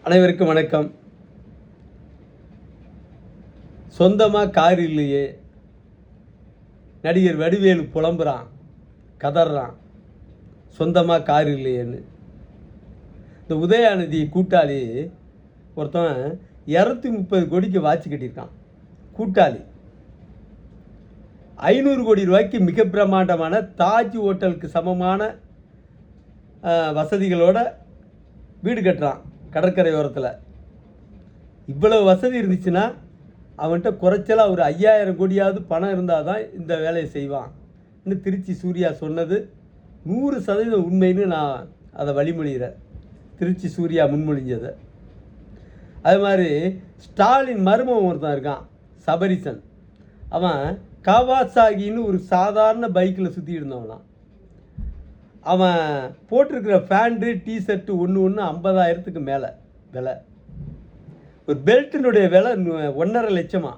அனைவருக்கும் வணக்கம். சொந்தமாக கார் இல்லையே, நடிகர் வடிவேலு புலம்புறான், கதறான், சொந்தமாக கார் இல்லையேன்னு. இந்த உதயாநிதி கூட்டாளி ஒருத்தன் 230 கோடிக்கு வாட்சி கட்டியிருக்கான். கூட்டாளி 500 கோடி ரூபாய்க்கு மிக பிரமாண்டமான தாஜ் ஹோட்டலுக்கு சமமான வசதிகளோட வீடு கட்டுறான் கடற்கரை ஓரத்தில். இவ்வளவு வசதி இருந்துச்சுன்னா அவன்கிட்ட குறைச்சலாக ஒரு 5000 கோடியாவது பணம் இருந்தால் தான் இந்த வேலையை செய்வான்னு திருச்சி சூர்யா சொன்னது 100% உண்மைன்னு நான் அதை வழிமொழிகிறேன். திருச்சி சூர்யா முன்மொழிஞ்சதை. அது மாதிரி ஸ்டாலின் மருமகன் ஒருத்தன் இருக்கான், சபரிசன். அவன் காவாசாகின்னு ஒரு சாதாரண பைக்கில் சுற்றி இருந்தவனான். அவன் போட்டிருக்கிற பேண்ட்டு டிஷர்ட்டு ஒன்று 50,000க்கு மேலே விலை. ஒரு பெல்ட்டினுடைய விலை 1.5 லட்சமா.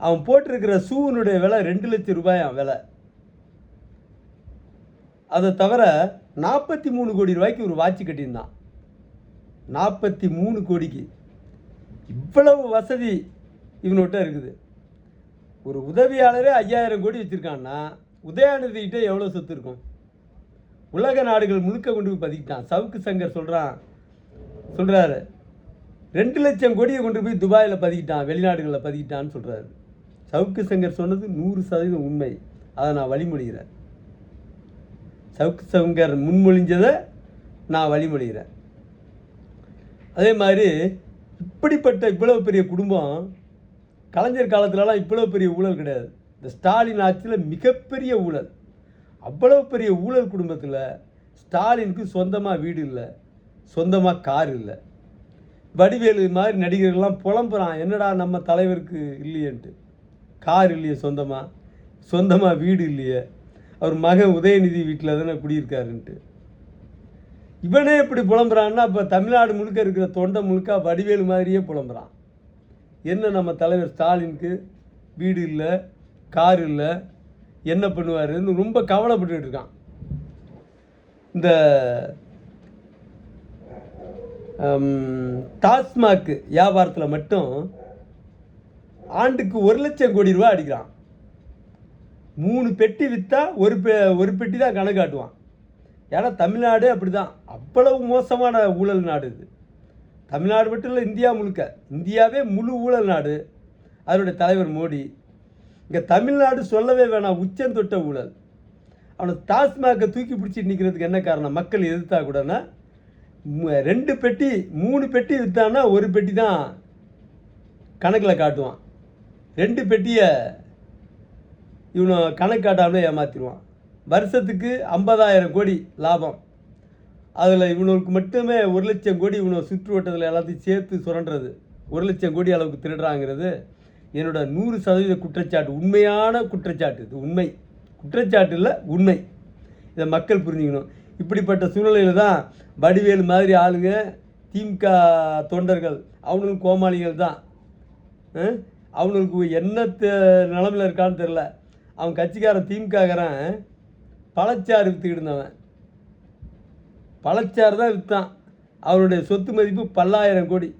அவன் போட்டிருக்கிற ஷூனுடைய விலை 2 லட்சம் ரூபாயாம் விலை. அதை தவிர 43 கோடி ரூபாய்க்கு ஒரு வாட்சி கட்டியிருந்தான். 43 கோடிக்கு. இவ்வளவு வசதி இவன்கிட்ட இருக்குது. ஒரு உதவியாளரே 5000 கோடி வச்சுருக்கான்னா உதயாநிதிக்கிட்ட எவ்வளோ சொத்து இருக்கும்? உலக நாடுகள் முழுக்க கொண்டு போய் பதிக்கிட்டான். சவுக்கு சங்கர் சொல்கிறாரு 2 லட்சம் கோடியை கொண்டு போய் துபாயில் பதிக்கிட்டான், வெளிநாடுகளில் பதிக்கிட்டான்னு சொல்கிறாரு. சவுக்கு சங்கர் சொன்னது 100% உண்மை. அதை நான் வழிமொழிகிறேன். சவுக்கு சங்கர் முன்மொழிஞ்சதை நான் வழிமொழிகிறேன். அதே மாதிரி இப்படிப்பட்ட இவ்வளவு பெரிய குடும்பம் கலைஞர் காலத்துலலாம் இவ்வளோ பெரிய ஊழல் கிடையாது. இந்த ஸ்டாலின் ஆட்சியில் மிகப்பெரிய ஊழல். அவ்வளோ பெரிய ஊழல் குடும்பத்தில் ஸ்டாலினுக்கு சொந்தமாக வீடு இல்லை, சொந்தமாக கார் இல்லை. வடிவேலு மாதிரி நடிகர்கள்லாம் புலம்புறான், என்னடா நம்ம தலைவருக்கு இல்லையன்ட்டு. கார் இல்லையே, சொந்தமாக வீடு இல்லையே, அவர் மகன் உதயநிதி வீட்டில் தானே குடியிருக்காருன்ட்டு. இவனே இப்படி புலம்புறான்னா இப்போ தமிழ்நாடு முழுக்க இருக்கிற தொண்டை முழுக்க வடிவேலு மாதிரியே புலம்புறான். என்ன நம்ம தலைவர் ஸ்டாலினுக்கு வீடு இல்லை, கார் இல்லை, என்ன பண்ணுவாருன்னு ரொம்ப கவலைப்பட்டு இருக்கான். இந்த டாஸ்மாக் வியாபாரத்தில் மட்டும் ஆண்டுக்கு 1 லட்சம் கோடி ரூபா அடிக்கிறான். 3 பெட்டி விற்றா ஒரு பெட்டி தான் கணக்கு காட்டுவான். ஏன்னா தமிழ்நாடு அப்படி தான், அவ்வளவு மோசமான ஊழல் நாடு இது. தமிழ்நாடு மட்டும் இல்லை, இந்தியா முழுக்க. இந்தியாவே முழு ஊழல் நாடு. அதனுடைய தலைவர் மோடி. இங்கே தமிழ்நாடு சொல்லவே வேணாம், உச்சம் தொட்ட ஊழல். அவனை டாஸ்மாகை தூக்கி பிடிச்சிட்டு நிற்கிறதுக்கு என்ன காரணம்? மக்கள் எதிர்த்தா கூடனா 2 பெட்டி 3 பெட்டி விற்றான்னா ஒரு பெட்டி தான் கணக்கில் காட்டுவான். 2 பெட்டியை இவனை கணக்கு காட்டாமலே ஏமாற்றிடுவான். வருஷத்துக்கு 50,000 கோடி லாபம். அதில் இவனுக்கு மட்டுமே 1 லட்சம் கோடி இவனை சுற்று வட்டத்தில் எல்லாத்தையும் சேர்த்து சுரண்டுறது. 1 லட்சம் கோடி அளவுக்கு திருடுறாங்கிறது என்னோட 100% குற்றச்சாட்டு. உண்மையான குற்றச்சாட்டு. இது உண்மை, குற்றச்சாட்டு இல்லை, உண்மை. இதை மக்கள் புரிஞ்சுக்கணும். இப்படிப்பட்ட சூழ்நிலையில் தான் வடிவேலு மாதிரி ஆளுங்க, திமுக தொண்டர்கள், அவனுக்கு கோமாளிகள் தான். அவனுக்கு என்ன நிலமையில் இருக்கான்னு தெரில. அவன் கட்சிக்காரன் திமுககாரன் பழச்சாறு விற்றுக்கிட்டு இருந்தவன். பழச்சாறு தான் விற்றான். அவனுடைய சொத்து மதிப்பு 10,000 கோடி.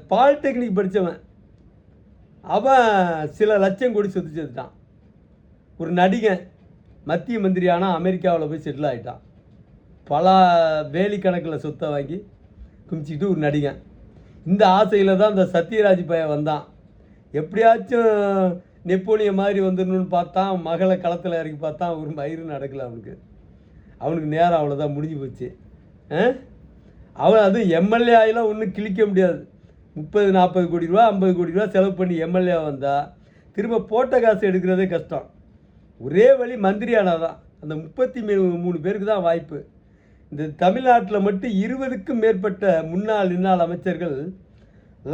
பாலிடெக்னிக் படித்தவன் அவன் சில லட்சம் கோடி சொத்து சேர்த்துட்டான். ஒரு நடிகன் மத்திய மந்திரி ஆனால் அமெரிக்காவில் போய் செட்டில் ஆகிட்டான். பல வேலி கணக்கில் சொத்தை வாங்கி குமிச்சிக்கிட்டு ஒரு நடிகன். இந்த ஆசையில் தான் இந்த சத்யராஜ் பையன் வந்தான். எப்படியாச்சும் நெப்போலியன் மாதிரி வந்துடணும்னு பார்த்தான். மகளை களத்தில் இறக்கி பார்த்தான். ஒரு மயிறு நடக்கலை அவனுக்கு நேரம் அவ்வளோதான், முடிஞ்சு போச்சு. அவன் அதுவும் எம்எல்ஏ ஆகிலாம் ஒன்றும் கிழிக்க முடியாது. 30-40 கோடி ரூபா 50 கோடி ரூபா செலவு பண்ணி எம்எல்ஏ வந்தால் திரும்ப போட்ட காசு எடுக்கிறதே கஷ்டம். ஒரே வழி மந்திரியானால் தான். அந்த 33 பேருக்கு தான் வாய்ப்பு. இந்த தமிழ்நாட்டில் மட்டும் 20க்கும் மேற்பட்ட முன்னாள் அமைச்சர்கள்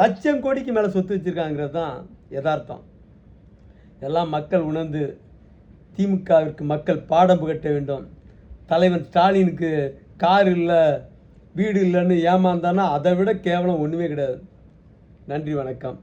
லட்சம் கோடிக்கு மேலே சொத்து வச்சுருக்காங்கிறது தான் யதார்த்தம். எல்லாம் மக்கள் உணர்ந்து திமுகவிற்கு மக்கள் பாடம் புகட்ட வேண்டும். தலைவன் ஸ்டாலினுக்கு கார் இல்லை, வீடு இல்லைன்னு ஏமாந்தானா அதை விட கேவலம் ஒன்றுமே கிடையாது. நன்றி, வணக்கம்.